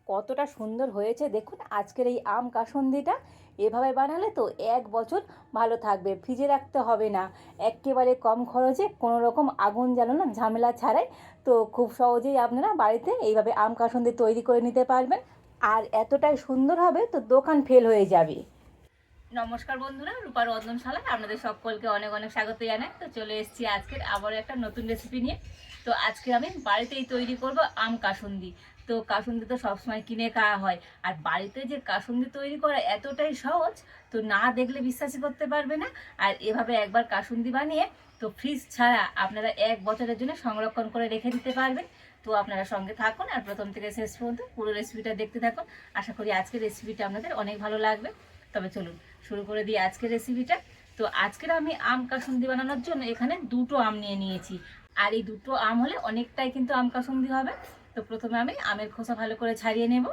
কতটা সুন্দর হয়েছে দেখুন। আজকের এই আম কাসুন্দিটা এভাবে বানালে তো 1 বছর ভালো থাকবে, ফ্রিজে রাখতে হবে না। একেবারে কম খরচে কোনো রকম আগুন জ্বালানোর ঝামেলা ছাড়াই তো খুব সহজেই আপনারা বাড়িতে এইভাবে আম কাসুন্দি তৈরি করে নিতে পারবেন। আর এতটাই সুন্দর হবে তো দোকান ফেল হয়ে যাবে। নমস্কার বন্ধুরা, রূপার রন্ধনশালায় আপনাদের সকলকে অনেক অনেক স্বাগত জানাই। তো চলে এসেছি আজকের আবার একটা নতুন রেসিপি নিয়ে। তো আজকে আমি বাড়িতেই তৈরি করব আম কাসুন্দি। তো কাসুন্দি তো সবসময় কিনে খাওয়া হয়, আর বাড়িতে যে কাসুন্দি তৈরি করা এতটাই সহজ, তো না দেখলে বিশ্বাসই করতে পারবে না। আর এভাবে একবার কাসুন্দি বানিয়ে তো ফ্রিজ ছাড়া আপনারা 1 বছরের জন্য সংরক্ষণ করে রেখে দিতে পারবেন। তো আপনারা সঙ্গে থাকুন আর প্রথম থেকে শেষ পর্যন্ত পুরো রেসিপিটা দেখতে থাকুন। আশা করি আজকের রেসিপিটা আপনাদের অনেক ভালো লাগবে। তবে চলুন শুরু করে দিই আজকের রেসিপিটা। তো আজকের আমি আম কাসুন্দি বানানোর জন্য এখানে 2টো আম নিয়ে নিয়েছি। আর এই 2টো আম হলে অনেকটাই কিন্তু আম কাসুন্দি হবে। তো প্রথমে আমি আমের খোসা ভালো করে ছাড়িয়ে নেব।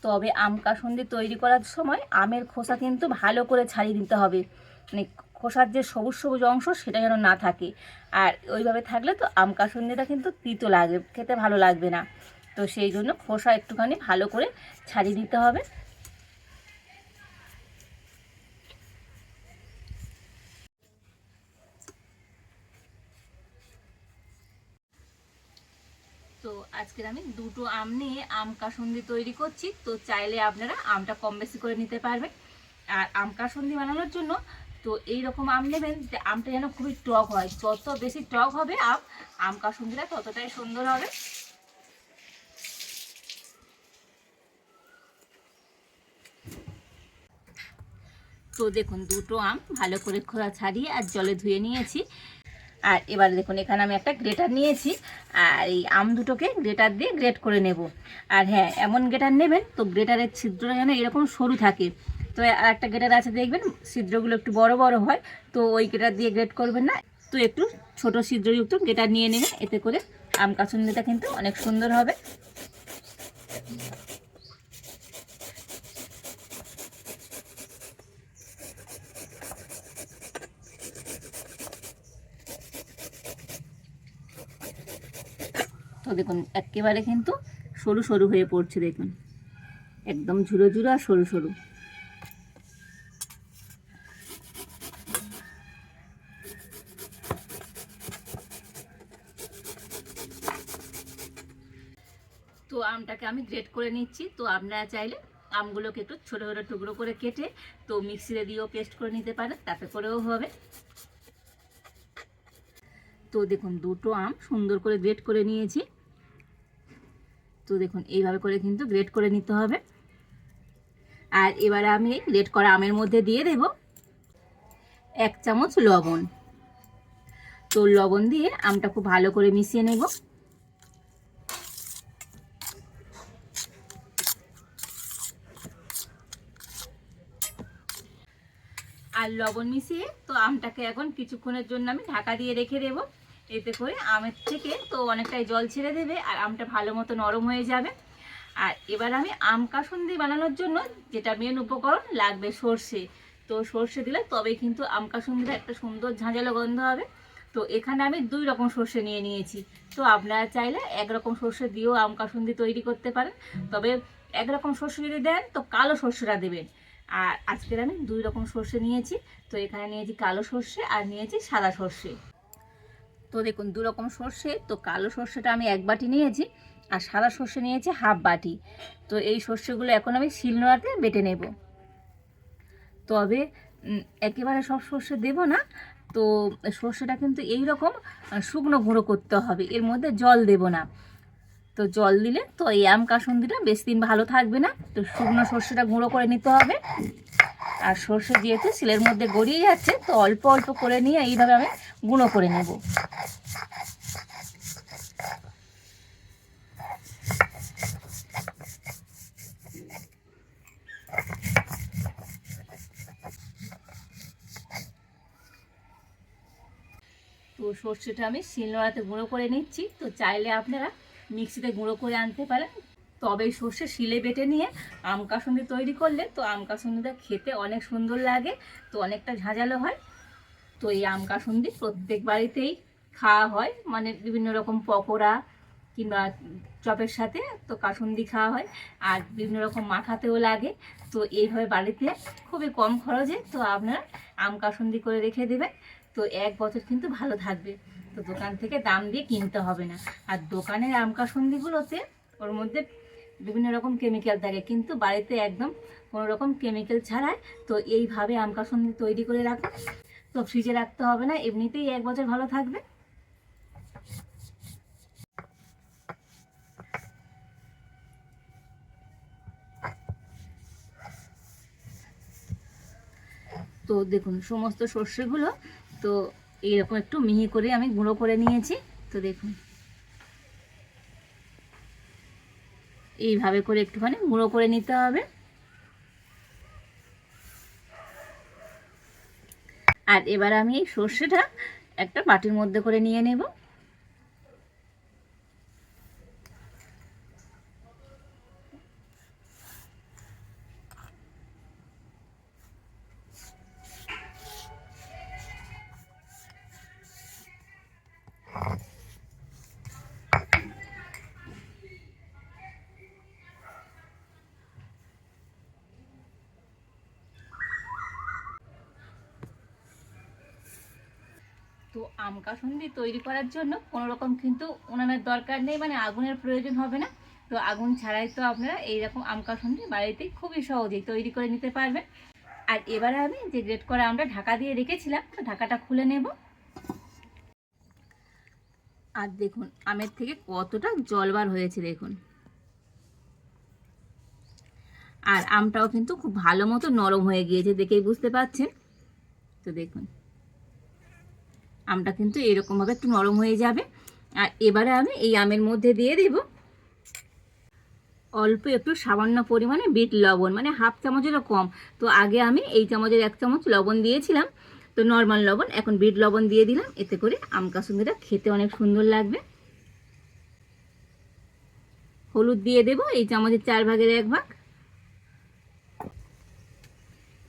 তবে আম কাসুন্দি তৈরি করার সময় আমের খোসা কিন্তু ভালো করে ছাড়িয়ে দিতে হবে, মানে খোসার যে সবুজ সবুজ অংশ সেটা যেন না থাকে। আর ওইভাবে থাকলে তো আম কাসুন্দিটা কিন্তু তিতো লাগবে, খেতে ভালো লাগবে না। তো সেই জন্য খোসা একটুখানি ভালো করে ছাড়িয়ে দিতে হবে। তো আজকের আমি 2টো আম নিয়ে আম কাসুন্দি তৈরি করছি। তো চাইলে আপনারা আমটা কম বেশি করে নিতে পারবেন। আর আম কাসুন্দি বানানোর জন্য তো এই রকম আম নেবেন যে আমটা যেন খুবই টক হয়। যত বেশি টক হবে আম কাসুন্দিটা ততটাই সুন্দর হবে। তো দেখুন 2টো আম ভালো করে খোসা ছাড়িয়ে আর জলে ধুয়ে নিয়েছি। আর এবার দেখুন এখানে আমি একটা গ্রেটার নিয়েছি, আর এই আম দুটোকে গ্রেটার দিয়ে গ্রেট করে নেব। আর হ্যাঁ, এমন গ্রেটার নেবেন তো গ্রেটারের ছিদ্রটা যেন এরকম সরু থাকে। তো আর একটা গ্রেটার আছে দেখবেন ছিদ্রগুলো একটু বড় বড় হয়, তো ওই গ্রেটার দিয়ে গ্রেট করবেন না, তো একটু ছোট ছিদ্রযুক্ত গ্রেটার নিয়ে নেবেন। এতে করে আম কাসুন্দিটা কিন্তু অনেক সুন্দর হবে। তো দেখুন একেবারে কিন্তু সরু সরু হয়ে পড়ছে, দেখুন একদম ঝুরো ঝুরো আর সরু সরু। তো আমটাকে আমি গ্রেট করে নিচ্ছি। তো আপনারা চাইলে আমগুলোকে একটু ছোটো ছোটো টুকরো করে কেটে তো মিক্সিতে দিয়েও পেস্ট করে নিতে পারেন, তাতে করেও হবে। তো দেখুন 2টো আম সুন্দর করে গ্রেট করে নিয়েছি। তো দেখুন এইভাবে করে কিন্তু গ্রেট করে নিতে হবে। আর এবারে আমি এই গ্রেট করা আমের মধ্যে দিয়ে দেব 1 চামচ লবণ। তো লবণ দিয়ে আমটা খুব ভালো করে মিশিয়ে নেব। আর লবণ মিশিয়ে তো আমটাকে এখন কিছুক্ষণের জন্য আমি ঢাকা দিয়ে রেখে দেব। এতে করে আমের থেকে তো অনেকটাই জল ছেড়ে দেবে আর আমটা ভালো মতো নরম হয়ে যাবে। আর এবার আমি আম কাসুন্দি বানানোর জন্য যেটা মেন উপকরণ লাগবে সর্ষে। তো সর্ষে দিলে তবে কিন্তু আম কাসুন্দিটা একটা সুন্দর ঝাঁঝালো গন্ধ হবে। তো এখানে আমি 2 রকম সর্ষে নিয়ে নিয়েছি। তো আপনারা চাইলে 1 রকম সর্ষে দিয়েও আম কাসুন্দি তৈরি করতে পারেন। তবে 1 রকম সর্ষে যদি দেন তো কালো সর্ষেটা দেবেন। আর আজকের আমি 2 রকম সর্ষে নিয়েছি। তো এখানে নিয়েছি কালো সর্ষে আর নিয়েছি সাদা সর্ষে। তো দেখুন 2 রকম সর্ষে, তো কালো সর্ষেটা আমি 1 বাটি নিয়েছি আর সাদা সর্ষে নিয়েছি হাফ বাটি। তো এই সর্ষেগুলো এখন আমি শিলনোড়াতে বেটে নেব। তবে একেবারে সব সর্ষে দেব না। তো সর্ষেটা কিন্তু এই রকম শুকনো গুঁড়ো করতে হবে, এর মধ্যে জল দেব না। তো জল দিলে তো এই আম কাসুন্দিটা বেশি দিন ভালো থাকবে না। তো শুকনো সর্ষেটা গুঁড়ো করে নিতে হবে। আর সর্ষে যেহেতু শিলের মধ্যে গড়িয়ে যাচ্ছে তো অল্প অল্প করে নিয়ে এইভাবে আমি গুঁড়ো করে নেব। তো সর্ষেটা আমি শিলনোড়াতে গুঁড়ো করে নিচ্ছি। তো চাইলে আপনারা মিক্সিতে গুঁড়ো করে আনতে পারেন। তবে সর্ষে শিলে বেটে নিয়ে আম কাসুন্দি তৈরি করলে তো আম কাসুন্দিটা খেতে অনেক সুন্দর লাগে, তো অনেকটা ঝাঁঝালো হয়। তো এই আম কাসুন্দি প্রত্যেক বাড়িতেই খাওয়া হয়, মানে বিভিন্ন রকম পকোড়া কিংবা চপের সাথে তো কাসুন্দি খাওয়া হয়, আর বিভিন্ন রকম মাখাতেও লাগে। তো এইভাবে বাড়িতে খুবই কম খরচে তো আপনারা আম কাসুন্দি করে রেখে দেবেন, তো 1 বছর কিন্তু ভালো থাকবে। তো দোকান থেকে দাম দিয়ে কিনতে হবে না। আর দোকানের আম কাসুন্দিগুলোতে ওর মধ্যে বিভিন্ন রকম কেমিক্যাল থাকে, কিন্তু বাড়িতে একদম কোনো রকম কেমিক্যাল ছাড়াই তো এইভাবে আম কাসুন্দি তৈরি করে রাখো, তো ফ্রিজে রাখতে হবে না, এমনিতেই 1 বছর ভালো থাকবে। তো দেখুন সমস্ত সর্ষেগুলো তো এইরকম একটু মিহি করে আমি গুঁড়ো করে নিয়েছি। তো দেখুন এইভাবে করে একটুখানি গুঁড়ো করে নিতে হবে। আর এবার আমি এই সর্ষেটা একটা বাটির মধ্যে করে নিয়ে নেব। তো আম কাসুন্দি তৈরি করার জন্য কোনো রকম কিন্তু উনানের দরকার নেই, মানে আগুনের প্রয়োজন হবে না। তো আগুন ছাড়াই তো আপনারা এইরকম আম কাসুন্দি বাড়িতেই খুবই সহজেই তৈরি করে নিতে পারবেন। আর এবারে আমি যে গ্রেট করা আমটা ঢাকা দিয়ে রেখেছিলাম, তো ঢাকাটা খুলে নেব। আর দেখুন আমের থেকে কতটা জল বার হয়েছে দেখুন। আর আমটাও কিন্তু খুব ভালো মতো নরম হয়ে গিয়েছে, দেখেই বুঝতে পারছেন। তো দেখুন আমটা কিন্তু এরকমভাবে একটু নরম হয়ে যাবে। আর এবারে আমি এই আমের মধ্যে দিয়ে দেব অল্প একটু সামান্য পরিমাণে বিট লবণ, মানে হাফ চামচেরও কম। তো আগে আমি এই চামচের 1 চামচ লবণ দিয়েছিলাম, তো নর্মাল লবণ, এখন বিট লবণ দিয়ে দিলাম। এতে করে আম কাসুন্দিটা খেতে অনেক সুন্দর লাগবে। হলুদ দিয়ে দেব এই চামচের 4/1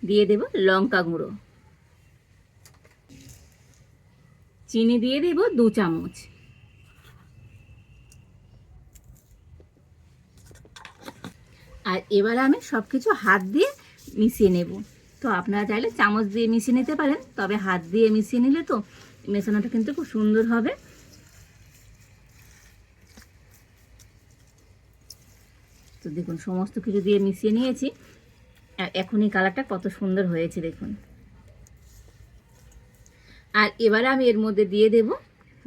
দিয়ে দেব লঙ্কা গুঁড়ো, চিনি দিয়ে দেব 2 চামচ। আর এবার আমি সব কিছু হাত দিয়ে মিশিয়ে নেব। তো আপনারা চাইলে চামচ দিয়ে মিশিয়ে নিতে পারেন, তবে হাত দিয়ে মিশিয়ে নিলে তো মেশানোটা কিন্তু খুব সুন্দর হবে। তো দেখুন সমস্ত কিছু দিয়ে মিশিয়ে নিয়েছি, আর এখন এই কালারটা কত সুন্দর হয়েছে দেখুন। আর এবারে আমি এর মধ্যে দিয়ে দেব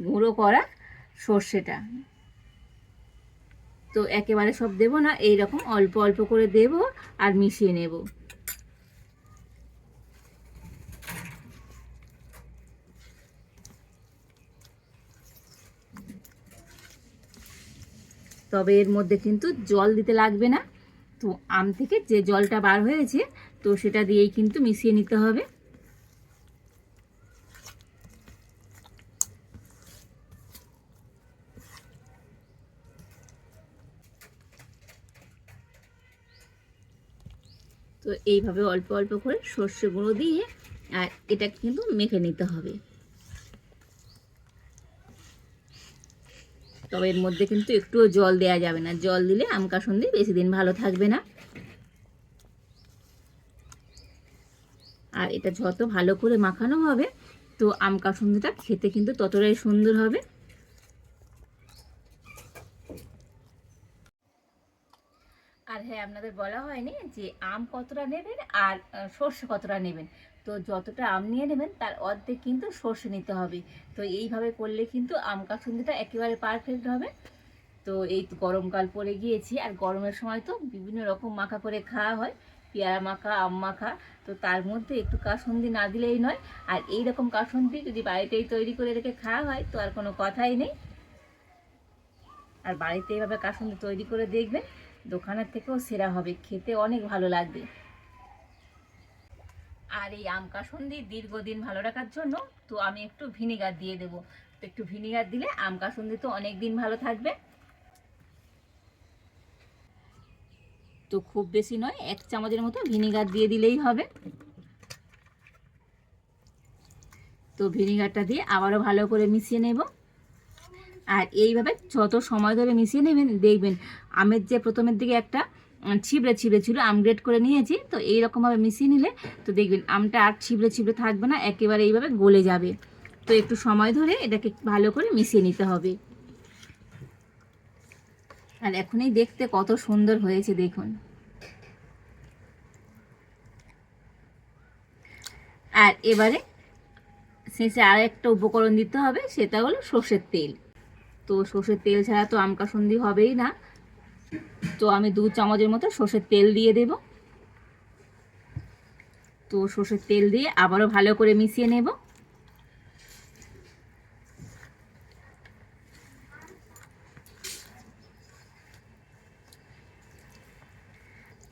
গুঁড়ো করা সর্ষেটা। তো একেবারে সব দেব না, এইরকম অল্প অল্প করে দেব আর মিশিয়ে নেব। তবে এর মধ্যে কিন্তু জল দিতে লাগবে না, তো আম থেকে যে জলটা বার হয়েছে তো সেটা দিয়েই কিন্তু মিশিয়ে নিতে হবে। তো এইভাবে অল্প অল্প করে সর্ষে গুঁড়ো দিয়ে আর এটা কিন্তু মেখে নিতে হবে। তবে এর মধ্যে কিন্তু একটুও জল দেওয়া যাবে না, জল দিলে আম কাসুন্দি বেশি দিন ভালো থাকবে না। আর এটা যত ভালো করে মাখানো হবে তো আম কাসুন্দিটা খেতে কিন্তু ততটাই সুন্দর হবে। আর হ্যাঁ, আপনাদের বলা হয়নি যে আম কতটা নেবেন আর সর্ষে কতটা নেবেন। তো যতটা আম নিয়ে নেবেন তার অর্ধেক কিন্তু সর্ষে নিতে হবে। তো এইভাবে করলে কিন্তু আম কাসুন্দিটা একেবারে পারফেক্ট হবে। তো এই তো গরমকাল পড়ে গিয়েছি, আর গরমের সময় তো বিভিন্ন রকম মাখা করে খাওয়া হয়, পেয়ারা মাখা, আম মাখা। তো তার মধ্যে একটু কাসুন্দি না দিলেই নয়। আর এই রকম কাসুন্দি যদি বাড়িতেই তৈরি করে রেখে খাওয়া হয় তো আর কোনো কথাই নেই। আর বাড়িতে এইভাবে কাসুন্দি তৈরি করে দেখবেন, দোকানের থেকেও সেরা হবে, খেতে অনেক ভালো লাগবে। আর এই আম কাসুন্দি দীর্ঘদিন ভালো রাখার জন্য তো আমি একটু ভিনিগার দিয়ে দেবো। তো একটু ভিনিগার দিলে আম কাসুন্দি তো অনেক দিন ভালো থাকবে। তো খুব বেশি নয়, 1 চামচের মতো ভিনিগার দিয়ে দিলেই হবে। তো ভিনিগারটা দিয়ে আবারও ভালো করে মিশিয়ে নেব। আর এইভাবে যত সময় ধরে মিশিয়ে নেবেন, দেখবেন আমের যে প্রথমের দিকে একটা ছিবড়ে ছিবড়ে ছিল, আম গ্রেড করে নিয়েছি, তো এইরকমভাবে মিশিয়ে নিলে তো দেখবেন আমটা আর ছিবড়ে ছিবড়ে থাকবে না, একেবারে এইভাবে গলে যাবে। তো একটু সময় ধরে এটাকে ভালো করে মিশিয়ে নিতে হবে। আর এখনই দেখতে কত সুন্দর হয়েছে দেখুন। আর এবারে শেষে আর একটা উপকরণ দিতে হবে, সেটা হলো সর্ষের তেল। তো সর্ষের তেল ছাড়া তো আম কাসুন্দি হবেই না। তো আমি 2 চামচের মতো সর্ষের তেল দিয়ে দেব। তো সর্ষের তেল দিয়ে আবারও ভালো করে মিশিয়ে নেব।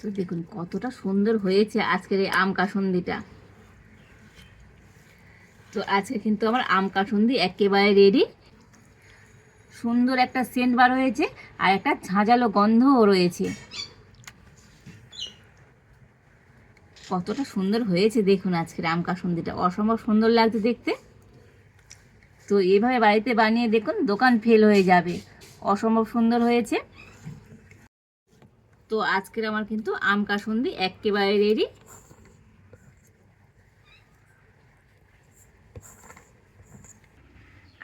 তো দেখুন কতটা সুন্দর হয়েছে আজকের এই আম কাসুন্দিটা। তো আজকে কিন্তু আমার আম কাসুন্দি একেবারে রেডি। সুন্দর একটা সেন্ট বার হয়েছে আর একটা ঝাঁঝালো গন্ধও রয়েছে। কতটা সুন্দর হয়েছে দেখুন আজকের আম কাসুন্দিটা, অসম্ভব সুন্দর লাগছে দেখতে। তো এইভাবে বাড়িতে বানিয়ে দেখুন, দোকান ফেল হয়ে যাবে, অসম্ভব সুন্দর হয়েছে। তো আজকের আমার কিন্তু আম কাসুন্দি একেবারে রেডি।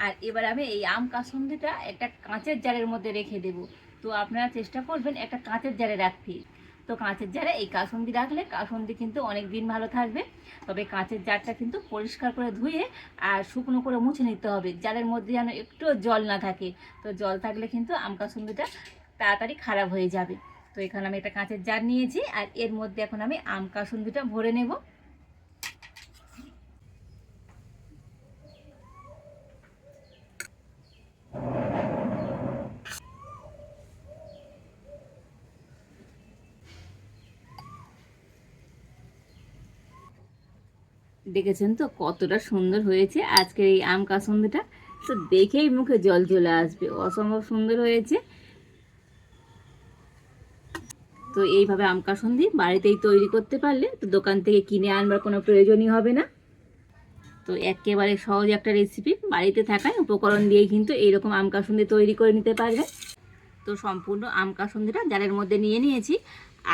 আর এবার আমি এই আম কাসুন্দিটা একটা কাঁচের জারের মধ্যে রেখে দেব। তো আপনারা চেষ্টা করবেন একটা কাঁচের জারে রাখতে। তো কাঁচের জারে এই কাসুন্দি রাখলে কাসুন্দি কিন্তু অনেক দিন ভালো থাকবে। তবে কাঁচের জারটা কিন্তু পরিষ্কার করে ধুয়ে আর শুকনো করে মুছে নিতে হবে, জারের মধ্যে যেন একটু জল না থাকে। তো জল থাকলে কিন্তু আম কাসুন্দিটা তাড়াতাড়ি খারাপ হয়ে যাবে। তো এখানে আমি একটা কাঁচের জার নিয়েছি আর এর মধ্যে এখন আমি আম কাসুন্দিটা ভরে নেব। দেখেছেন তো কতটা সুন্দর হয়েছে আজকের এই আম কাসুন্দিটা। তো দেখেই মুখে জল চলে আসবে, অসম্ভব সুন্দর হয়েছে। তো এইভাবে আম কাসুন্দি বাড়িতেই তৈরি করতে পারলে তো দোকান থেকে কিনে আনবার কোনো প্রয়োজনই হবে না। তো একেবারে সহজ একটা রেসিপি, বাড়িতে থাকায় উপকরণ দিয়েই কিন্তু এইরকম আম কাসুন্দি তৈরি করে নিতে পারবে। তো সম্পূর্ণ আম কাসুন্দিটা জারের মধ্যে নিয়ে নিয়েছি।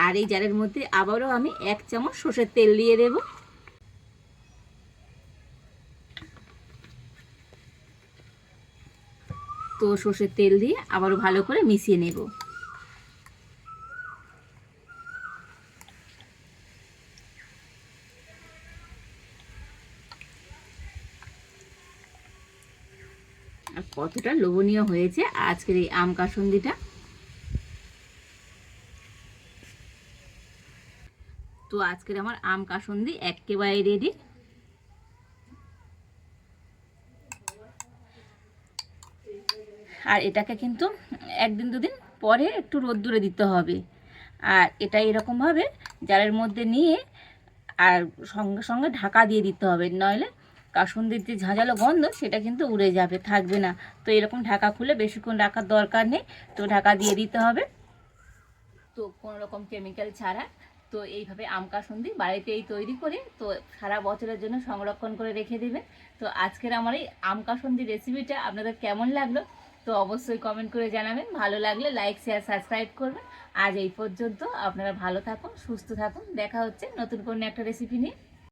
আর এই জারের মধ্যে আবারও আমি 1 চামচ সর্ষের তেল দিয়ে দেব। তো সর্ষের তেল দিয়ে আবারও ভালো করে মিশিয়ে নেব। আর কতটা লোভনীয় হয়েছে আজকের এই আম কাসুন্দিটা। তো আজকের আমার আম কাসুন্দি একেবারে রেডি। আর এটাকে কিন্তু 1 দিন 2 দিন পরে একটু রোদ্দুরে দিতে হবে। আর এটা এরকমভাবে জারের মধ্যে নিয়ে আর সঙ্গে সঙ্গে ঢাকা দিয়ে দিতে হবে, নইলে কাসুন্দির যে ঝাঁঝালো গন্ধ সেটা কিন্তু উড়ে যাবে, থাকবে না। তো এরকম ঢাকা খুলে বেশিক্ষণ রাখার দরকার নেই, তো ঢাকা দিয়ে দিতে হবে। তো কোনো রকম কেমিক্যাল ছাড়া তো এইভাবে আম কাসুন্দি বাড়িতেই তৈরি করে তো সারা বছরের জন্য সংরক্ষণ করে রেখে দেবেন। তো আজকের আমার এই আম কাসুন্দি রেসিপিটা আপনাদের কেমন লাগলো তো অবশ্যই কমেন্ট করে জানাবেন। ভালো লাগলে লাইক শেয়ার সাবস্ক্রাইব করবেন। আজ এই পর্যন্ত, আপনারা ভালো থাকুন, সুস্থ থাকুন, দেখা হচ্ছে নতুন কোনো একটা রেসিপি নিয়ে।